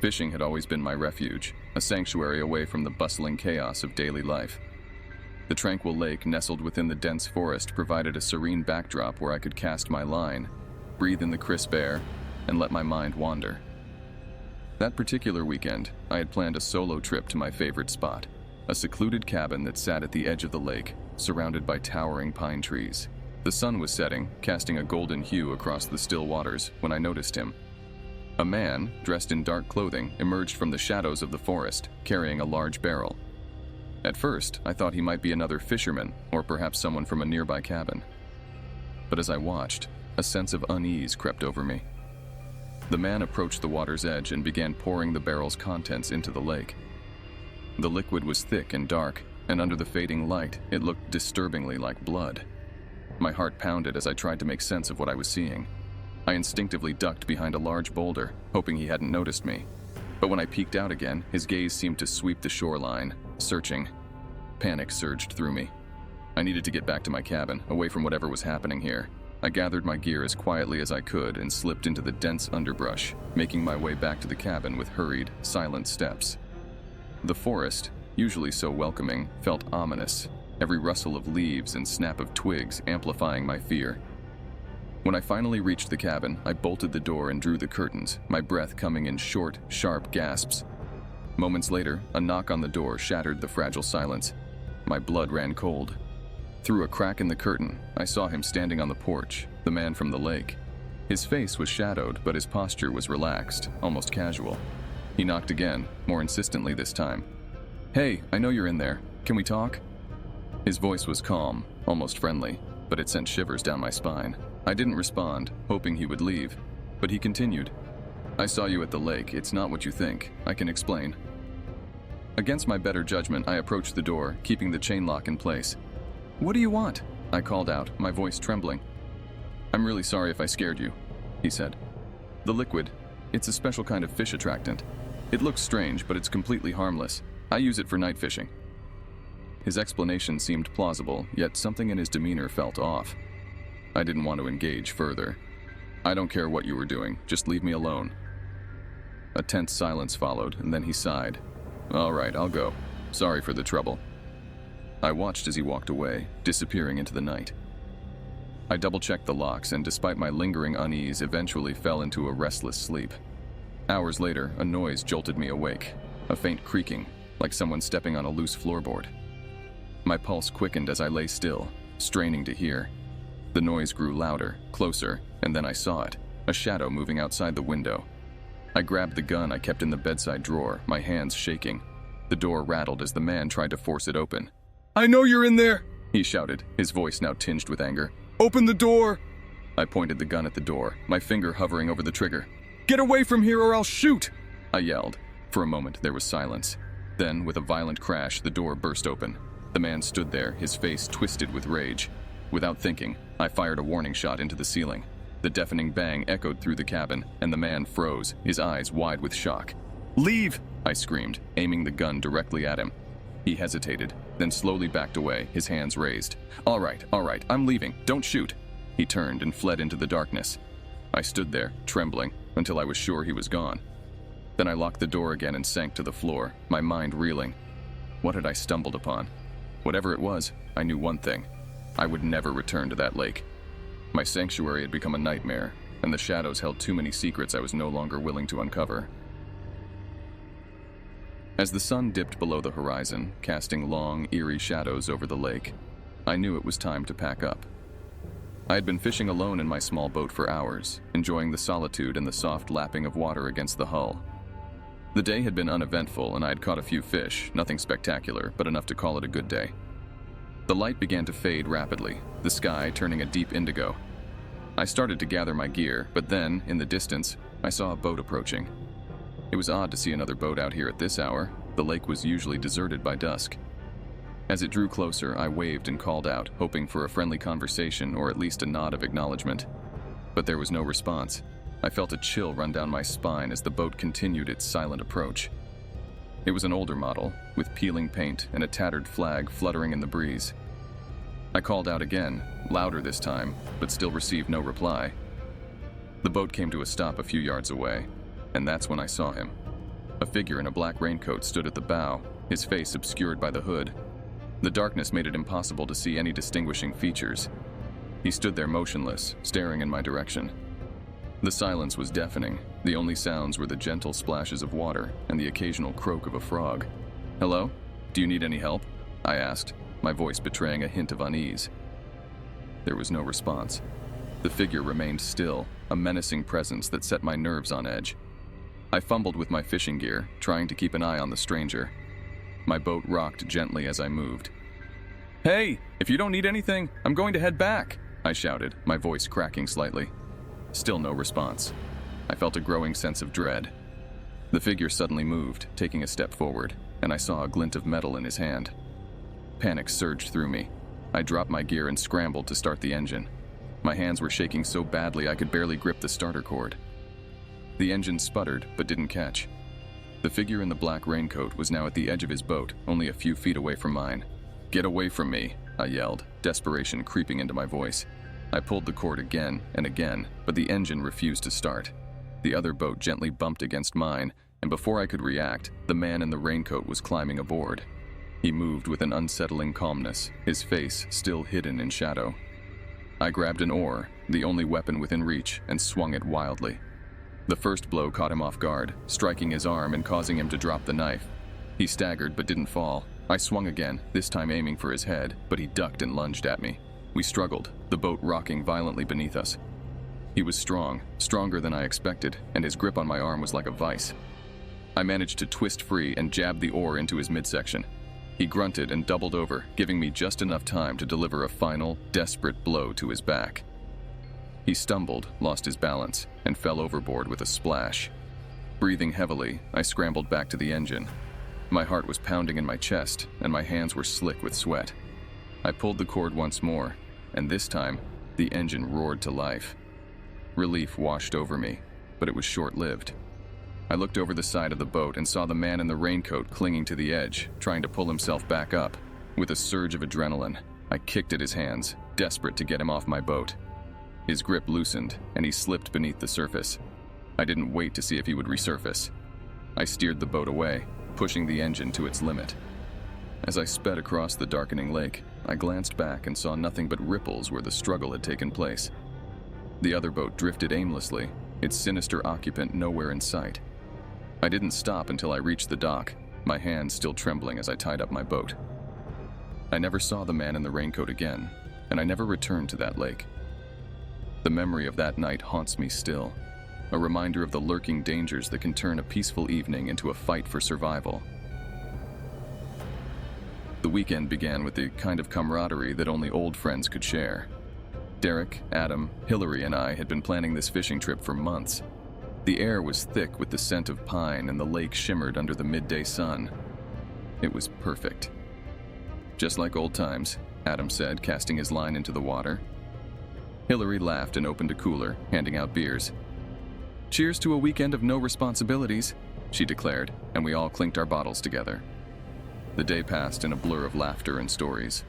Fishing had always been my refuge, a sanctuary away from the bustling chaos of daily life. The tranquil lake nestled within the dense forest provided a serene backdrop where I could cast my line, breathe in the crisp air, and let my mind wander. That particular weekend, I had planned a solo trip to my favorite spot, a secluded cabin that sat at the edge of the lake, surrounded by towering pine trees. The sun was setting, casting a golden hue across the still waters when I noticed him. A man, dressed in dark clothing, emerged from the shadows of the forest, carrying a large barrel. At first, I thought he might be another fisherman, or perhaps someone from a nearby cabin. But as I watched, a sense of unease crept over me. The man approached the water's edge and began pouring the barrel's contents into the lake. The liquid was thick and dark, and under the fading light, it looked disturbingly like blood. My heart pounded as I tried to make sense of what I was seeing. I instinctively ducked behind a large boulder, hoping he hadn't noticed me. But when I peeked out again, his gaze seemed to sweep the shoreline, searching. Panic surged through me. I needed to get back to my cabin, away from whatever was happening here. I gathered my gear as quietly as I could and slipped into the dense underbrush, making my way back to the cabin with hurried, silent steps. The forest, usually so welcoming, felt ominous, every rustle of leaves and snap of twigs amplifying my fear. When I finally reached the cabin, I bolted the door and drew the curtains, my breath coming in short, sharp gasps. Moments later, a knock on the door shattered the fragile silence. My blood ran cold. Through a crack in the curtain, I saw him standing on the porch, the man from the lake. His face was shadowed, but his posture was relaxed, almost casual. He knocked again, more insistently this time. "Hey, I know you're in there. Can we talk?" His voice was calm, almost friendly, but it sent shivers down my spine. I didn't respond, hoping he would leave, but he continued. "I saw you at the lake. It's not what you think. I can explain." Against my better judgment, I approached the door, keeping the chain lock in place. "What do you want?" I called out, my voice trembling. "I'm really sorry if I scared you," he said. "The liquid, it's a special kind of fish attractant. It looks strange, but it's completely harmless. I use it for night fishing." His explanation seemed plausible, yet something in his demeanor felt off. I didn't want to engage further. "I don't care what you were doing, just leave me alone." A tense silence followed, and then he sighed. "All right, I'll go. Sorry for the trouble." I watched as he walked away, disappearing into the night. I double-checked the locks and, despite my lingering unease, eventually fell into a restless sleep. Hours later, a noise jolted me awake, a faint creaking, like someone stepping on a loose floorboard. My pulse quickened as I lay still, straining to hear. The noise grew louder, closer, and then I saw it, a shadow moving outside the window. I grabbed the gun I kept in the bedside drawer, my hands shaking. The door rattled as the man tried to force it open. "I know you're in there!" he shouted, his voice now tinged with anger. "Open the door!" I pointed the gun at the door, my finger hovering over the trigger. "Get away from here or I'll shoot!" I yelled. For a moment, there was silence. Then, with a violent crash, the door burst open. The man stood there, his face twisted with rage. Without thinking, I fired a warning shot into the ceiling. The deafening bang echoed through the cabin, and the man froze, his eyes wide with shock. "Leave!" I screamed, aiming the gun directly at him. He hesitated, then slowly backed away, his hands raised. All right, I'm leaving. Don't shoot." He turned and fled into the darkness. I stood there, trembling, until I was sure he was gone. Then I locked the door again and sank to the floor, my mind reeling. What had I stumbled upon? Whatever it was, I knew one thing. I would never return to that lake. My sanctuary had become a nightmare, and the shadows held too many secrets I was no longer willing to uncover. As the sun dipped below the horizon, casting long, eerie shadows over the lake, I knew it was time to pack up. I had been fishing alone in my small boat for hours, enjoying the solitude and the soft lapping of water against the hull. The day had been uneventful, and I had caught a few fish, nothing spectacular, but enough to call it a good day. The light began to fade rapidly, the sky turning a deep indigo. I started to gather my gear, but then, in the distance, I saw a boat approaching. It was odd to see another boat out here at this hour. The lake was usually deserted by dusk. As it drew closer, I waved and called out, hoping for a friendly conversation or at least a nod of acknowledgement. But there was no response. I felt a chill run down my spine as the boat continued its silent approach. It was an older model, with peeling paint and a tattered flag fluttering in the breeze. I called out again, louder this time, but still received no reply. The boat came to a stop a few yards away, and that's when I saw him. A figure in a black raincoat stood at the bow, his face obscured by the hood. The darkness made it impossible to see any distinguishing features. He stood there motionless, staring in my direction. The silence was deafening. The only sounds were the gentle splashes of water and the occasional croak of a frog. "Hello? Do you need any help?" I asked, my voice betraying a hint of unease. There was no response. The figure remained still, a menacing presence that set my nerves on edge. I fumbled with my fishing gear, trying to keep an eye on the stranger. My boat rocked gently as I moved. "Hey, if you don't need anything, I'm going to head back," I shouted, my voice cracking slightly. Still no response. I felt a growing sense of dread. The figure suddenly moved, taking a step forward, and I saw a glint of metal in his hand. Panic surged through me. I dropped my gear and scrambled to start the engine. My hands were shaking so badly I could barely grip the starter cord. The engine sputtered, but didn't catch. The figure in the black raincoat was now at the edge of his boat, only a few feet away from mine. "Get away from me," I yelled, desperation creeping into my voice. I pulled the cord again and again, but the engine refused to start. The other boat gently bumped against mine, and before I could react, the man in the raincoat was climbing aboard. He moved with an unsettling calmness, his face still hidden in shadow. I grabbed an oar, the only weapon within reach, and swung it wildly. The first blow caught him off guard, striking his arm and causing him to drop the knife. He staggered but didn't fall. I swung again, this time aiming for his head, but he ducked and lunged at me. We struggled, the boat rocking violently beneath us. He was strong, stronger than I expected, and his grip on my arm was like a vice. I managed to twist free and jab the oar into his midsection. He grunted and doubled over, giving me just enough time to deliver a final, desperate blow to his back. He stumbled, lost his balance, and fell overboard with a splash. Breathing heavily, I scrambled back to the engine. My heart was pounding in my chest, and my hands were slick with sweat. I pulled the cord once more, and this time, the engine roared to life. Relief washed over me, but it was short-lived. I looked over the side of the boat and saw the man in the raincoat clinging to the edge, trying to pull himself back up. With a surge of adrenaline, I kicked at his hands, desperate to get him off my boat. His grip loosened, and he slipped beneath the surface. I didn't wait to see if he would resurface. I steered the boat away, pushing the engine to its limit. As I sped across the darkening lake, I glanced back and saw nothing but ripples where the struggle had taken place. The other boat drifted aimlessly, its sinister occupant nowhere in sight. I didn't stop until I reached the dock, my hands still trembling as I tied up my boat. I never saw the man in the raincoat again, and I never returned to that lake. The memory of that night haunts me still, a reminder of the lurking dangers that can turn a peaceful evening into a fight for survival. The weekend began with the kind of camaraderie that only old friends could share. Derek, Adam, Hillary, and I had been planning this fishing trip for months. The air was thick with the scent of pine and the lake shimmered under the midday sun. It was perfect. "Just like old times," Adam said, casting his line into the water. Hillary laughed and opened a cooler, handing out beers. "Cheers to a weekend of no responsibilities," she declared, and we all clinked our bottles together. The day passed in a blur of laughter and stories.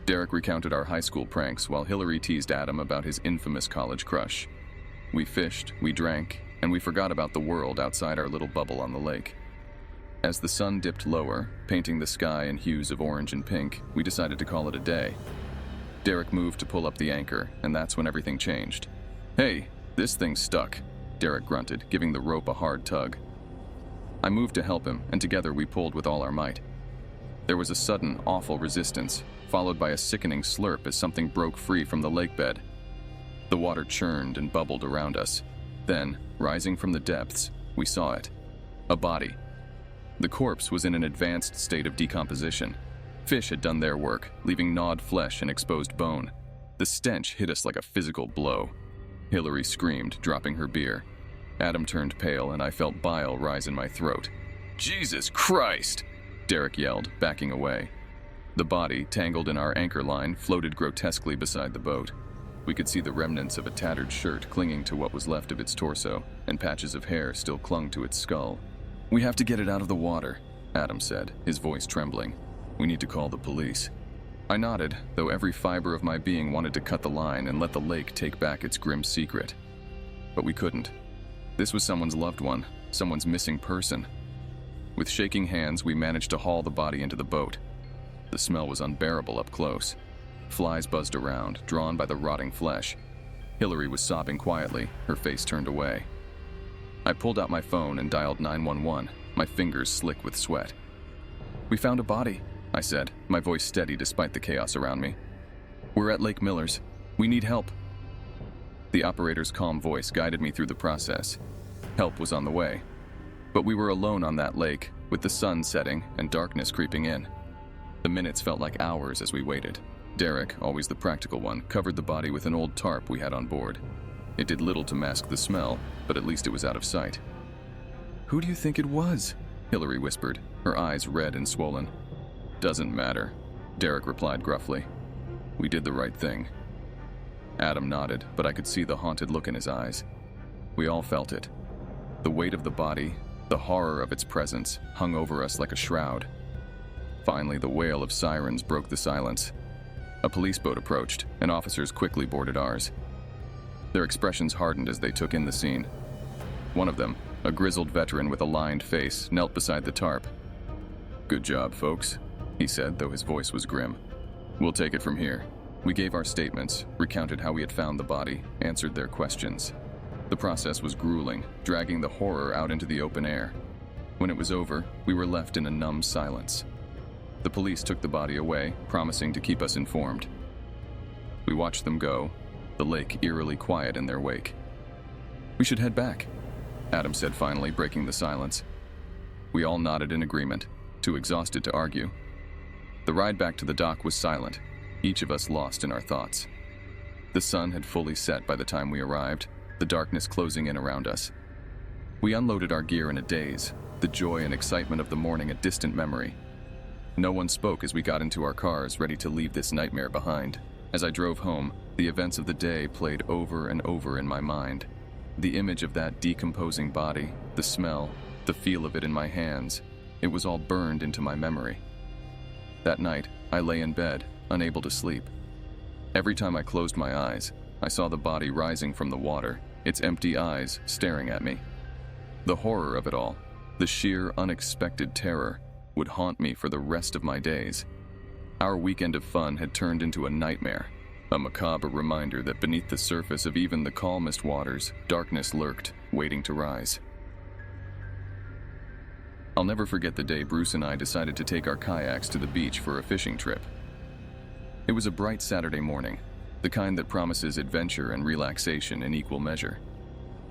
Derek recounted our high school pranks while Hillary teased Adam about his infamous college crush. We fished, we drank, and we forgot about the world outside our little bubble on the lake. As the sun dipped lower, painting the sky in hues of orange and pink, we decided to call it a day. Derek moved to pull up the anchor, and that's when everything changed. "Hey, this thing's stuck," Derek grunted, giving the rope a hard tug. I moved to help him, and together we pulled with all our might. There was a sudden, awful resistance, followed by a sickening slurp as something broke free from the lake bed. The water churned and bubbled around us. Then, rising from the depths, we saw it. A body. The corpse was in an advanced state of decomposition. Fish had done their work, leaving gnawed flesh and exposed bone. The stench hit us like a physical blow. Hillary screamed, dropping her beer. Adam turned pale, and I felt bile rise in my throat. "Jesus Christ!" Derek yelled, backing away. The body, tangled in our anchor line, floated grotesquely beside the boat. We could see the remnants of a tattered shirt clinging to what was left of its torso, and patches of hair still clung to its skull. "We have to get it out of the water," Adam said, his voice trembling. "We need to call the police." I nodded, though every fiber of my being wanted to cut the line and let the lake take back its grim secret. But we couldn't. This was someone's loved one, someone's missing person. With shaking hands, we managed to haul the body into the boat. The smell was unbearable up close. Flies buzzed around, drawn by the rotting flesh. Hillary was sobbing quietly, her face turned away. I pulled out my phone and dialed 911, my fingers slick with sweat. "We found a body," I said, my voice steady despite the chaos around me. "We're at Lake Miller's. We need help." The operator's calm voice guided me through the process. Help was on the way. But we were alone on that lake, with the sun setting and darkness creeping in. The minutes felt like hours as we waited. Derek, always the practical one, covered the body with an old tarp we had on board. It did little to mask the smell, but at least it was out of sight. "Who do you think it was?" Hillary whispered, her eyes red and swollen. "Doesn't matter," Derek replied gruffly. "We did the right thing." Adam nodded, but I could see the haunted look in his eyes. We all felt it. The weight of the body, the horror of its presence, hung over us like a shroud. Finally, the wail of sirens broke the silence. A police boat approached, and officers quickly boarded ours. Their expressions hardened as they took in the scene. One of them, a grizzled veteran with a lined face, knelt beside the tarp. "Good job, folks," he said, though his voice was grim. "We'll take it from here." We gave our statements, recounted how we had found the body, answered their questions. The process was grueling, dragging the horror out into the open air. When it was over, we were left in a numb silence. The police took the body away, promising to keep us informed. We watched them go, the lake eerily quiet in their wake. "We should head back," Adam said finally, breaking the silence. We all nodded in agreement, too exhausted to argue. The ride back to the dock was silent, each of us lost in our thoughts. The sun had fully set by the time we arrived, the darkness closing in around us. We unloaded our gear in a daze, the joy and excitement of the morning a distant memory. No one spoke as we got into our cars, ready to leave this nightmare behind. As I drove home, the events of the day played over and over in my mind. The image of that decomposing body, the smell, the feel of it in my hands, it was all burned into my memory. That night, I lay in bed, unable to sleep. Every time I closed my eyes, I saw the body rising from the water, its empty eyes staring at me. The horror of it all, the sheer unexpected terror, would haunt me for the rest of my days. Our weekend of fun had turned into a nightmare, a macabre reminder that beneath the surface of even the calmest waters, darkness lurked, waiting to rise. I'll never forget the day Bruce and I decided to take our kayaks to the beach for a fishing trip. It was a bright Saturday morning, the kind that promises adventure and relaxation in equal measure.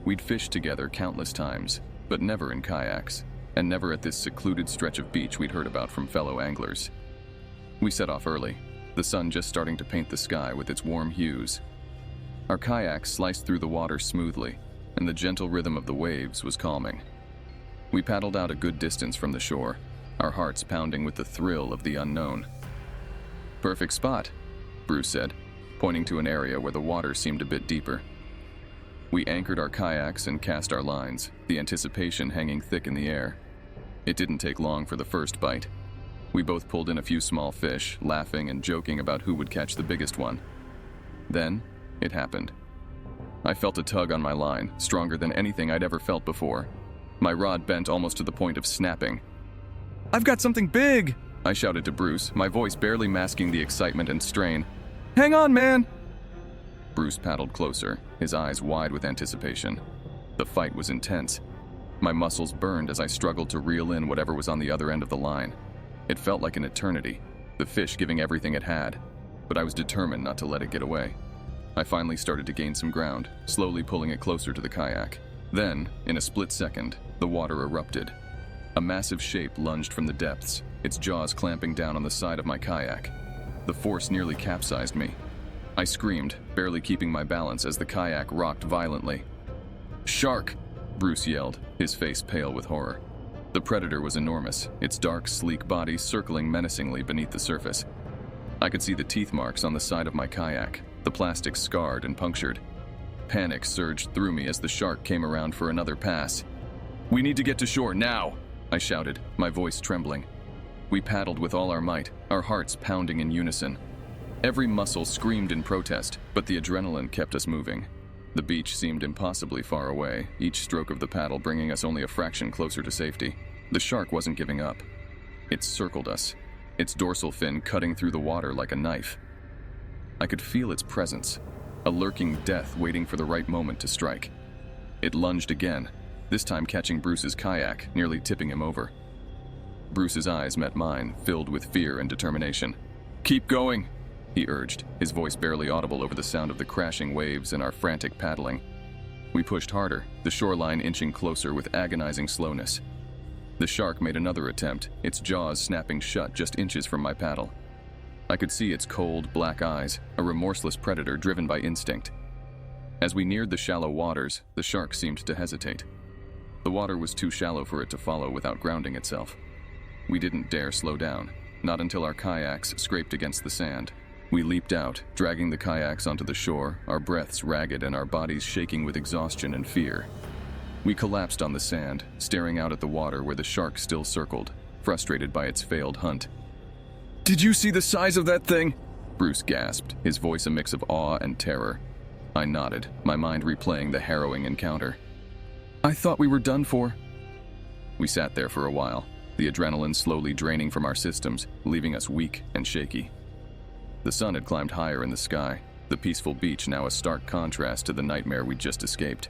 We'd fished together countless times, but never in kayaks, and never at this secluded stretch of beach we'd heard about from fellow anglers. We set off early, the sun just starting to paint the sky with its warm hues. Our kayaks sliced through the water smoothly, and the gentle rhythm of the waves was calming. We paddled out a good distance from the shore, our hearts pounding with the thrill of the unknown. "Perfect spot," Bruce said, pointing to an area where the water seemed a bit deeper. We anchored our kayaks and cast our lines, the anticipation hanging thick in the air. It didn't take long for the first bite. We both pulled in a few small fish, laughing and joking about who would catch the biggest one. Then, it happened. I felt a tug on my line, stronger than anything I'd ever felt before. My rod bent almost to the point of snapping. "I've got something big!" I shouted to Bruce, my voice barely masking the excitement and strain. "Hang on, man!" Bruce paddled closer, his eyes wide with anticipation. The fight was intense. My muscles burned as I struggled to reel in whatever was on the other end of the line. It felt like an eternity, the fish giving everything it had, but I was determined not to let it get away. I finally started to gain some ground, slowly pulling it closer to the kayak. Then, in a split second, the water erupted. A massive shape lunged from the depths, its jaws clamping down on the side of my kayak. The force nearly capsized me. I screamed, barely keeping my balance as the kayak rocked violently. "Shark!" Bruce yelled, his face pale with horror. The predator was enormous, its dark, sleek body circling menacingly beneath the surface. I could see the teeth marks on the side of my kayak, the plastic scarred and punctured. Panic surged through me as the shark came around for another pass. "We need to get to shore now!" I shouted, my voice trembling. We paddled with all our might, our hearts pounding in unison. Every muscle screamed in protest, but the adrenaline kept us moving. The beach seemed impossibly far away, each stroke of the paddle bringing us only a fraction closer to safety. The shark wasn't giving up. It circled us, its dorsal fin cutting through the water like a knife. I could feel its presence, a lurking death waiting for the right moment to strike. It lunged again, this time catching Bruce's kayak, nearly tipping him over. Bruce's eyes met mine, filled with fear and determination. "Keep going," he urged, his voice barely audible over the sound of the crashing waves and our frantic paddling. We pushed harder, the shoreline inching closer with agonizing slowness. The shark made another attempt, its jaws snapping shut just inches from my paddle. I could see its cold, black eyes, a remorseless predator driven by instinct. As we neared the shallow waters, the shark seemed to hesitate. The water was too shallow for it to follow without grounding itself. We didn't dare slow down, not until our kayaks scraped against the sand. We leaped out, dragging the kayaks onto the shore, our breaths ragged and our bodies shaking with exhaustion and fear. We collapsed on the sand, staring out at the water where the shark still circled, frustrated by its failed hunt. "Did you see the size of that thing?" Bruce gasped, his voice a mix of awe and terror. I nodded, my mind replaying the harrowing encounter. "I thought we were done for." We sat there for a while, the adrenaline slowly draining from our systems, leaving us weak and shaky. The sun had climbed higher in the sky, the peaceful beach now a stark contrast to the nightmare we'd just escaped.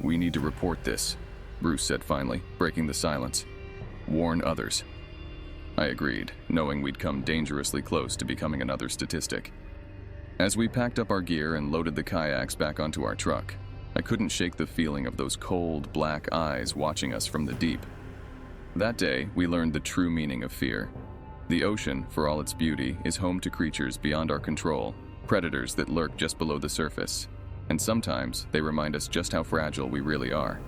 "We need to report this," Bruce said finally, breaking the silence. "Warn others." I agreed, knowing we'd come dangerously close to becoming another statistic. As we packed up our gear and loaded the kayaks back onto our truck, I couldn't shake the feeling of those cold, black eyes watching us from the deep. That day, we learned the true meaning of fear. The ocean, for all its beauty, is home to creatures beyond our control, predators that lurk just below the surface. And sometimes, they remind us just how fragile we really are.